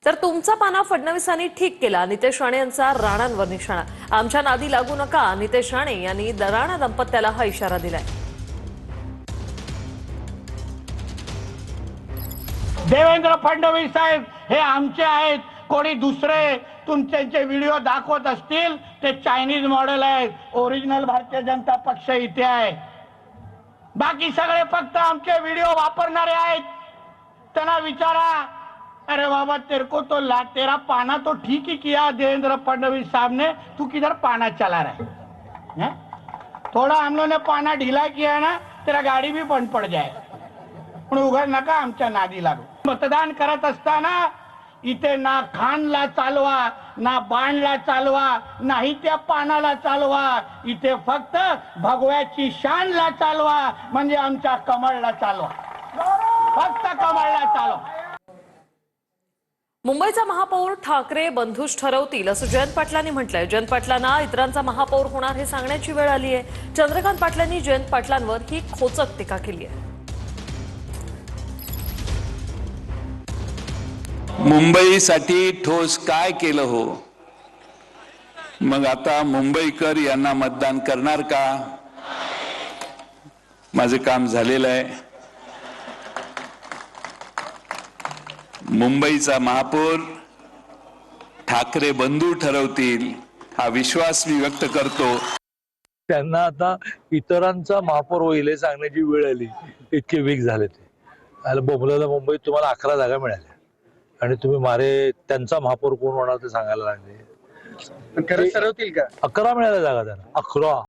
तर तुमचा पाना फडणवीसांनी ठीक केला, नितेश राणे यांचा राणांवर निशाणा। आमच्या नादी लागू नका, नितेश राणे यांनी राणा दाम्पत्याला हा इशारा दिलाय। देवेंद्र फडणवीस साहेब हे आमचे आहेत, कोणी दुसरे तुमचे व्हिडिओ दाखवत असतील ते चायनीज मॉडेल आहेत। ओरिजिनल भारतीय जनता पक्ष इथे आहे, बाकी सगळे फक्त आमचे व्हिडिओ वापरणारे आहेत। त्यांना विचारा, अरे बाबा तेरे को तो तेरा पाना तो ठीक ही किया देवेंद्र फडणवीस साहब ने, तू किधर पाना चला रहा है? थोड़ा हम लोग ने पाना ढीला किया ना, तेरा गाड़ी भी बंद पड़ जाए। पण उघड नका आमच्या नादी लागू। मतदान करत असताना इथे ना खानला चालवा, ना बाणला चालवा, नाही त्या पानाला चालवा, इथे फक्त भगव्याची शानला चालवा, म्हणजे आमच्या कमळला चालवा, फक्त कमळला चालवा। मुंबईचा महापौर ठाकरे बंधूच ठरवतील असं जयंत पाटलांनी म्हटलंय। जयंत पाटलांना इतरांचा महापौर होणार हे सांगण्याची वेळ आली आहे। चंद्रकांत पाटलांनी जयंत पाटलांवर ही खोचक टीका केली आहे। मुंबईसाठी ठोस काय केलं हो? मग आता मुंबईकर यांना मतदान करणार का? माझे काम झालेलं आहे। मुंबईचा महापौर ठाकरे बंधू ठरवतील हा विश्वास मी व्यक्त करतो। त्यांना आता इतरांचा महापौर होईल हे सांगण्याची वेळ आली, इतके वीक झाले ते। बोंबलेला मुंबईत तुम्हाला 11 जागा मिळाल्या आणि तुम्ही मारे त्यांचा महापौर कोण होणार ते सांगायला लागले। खरंच ठरवतील का? 11 मिळाल्या जागा त्यांना, 11।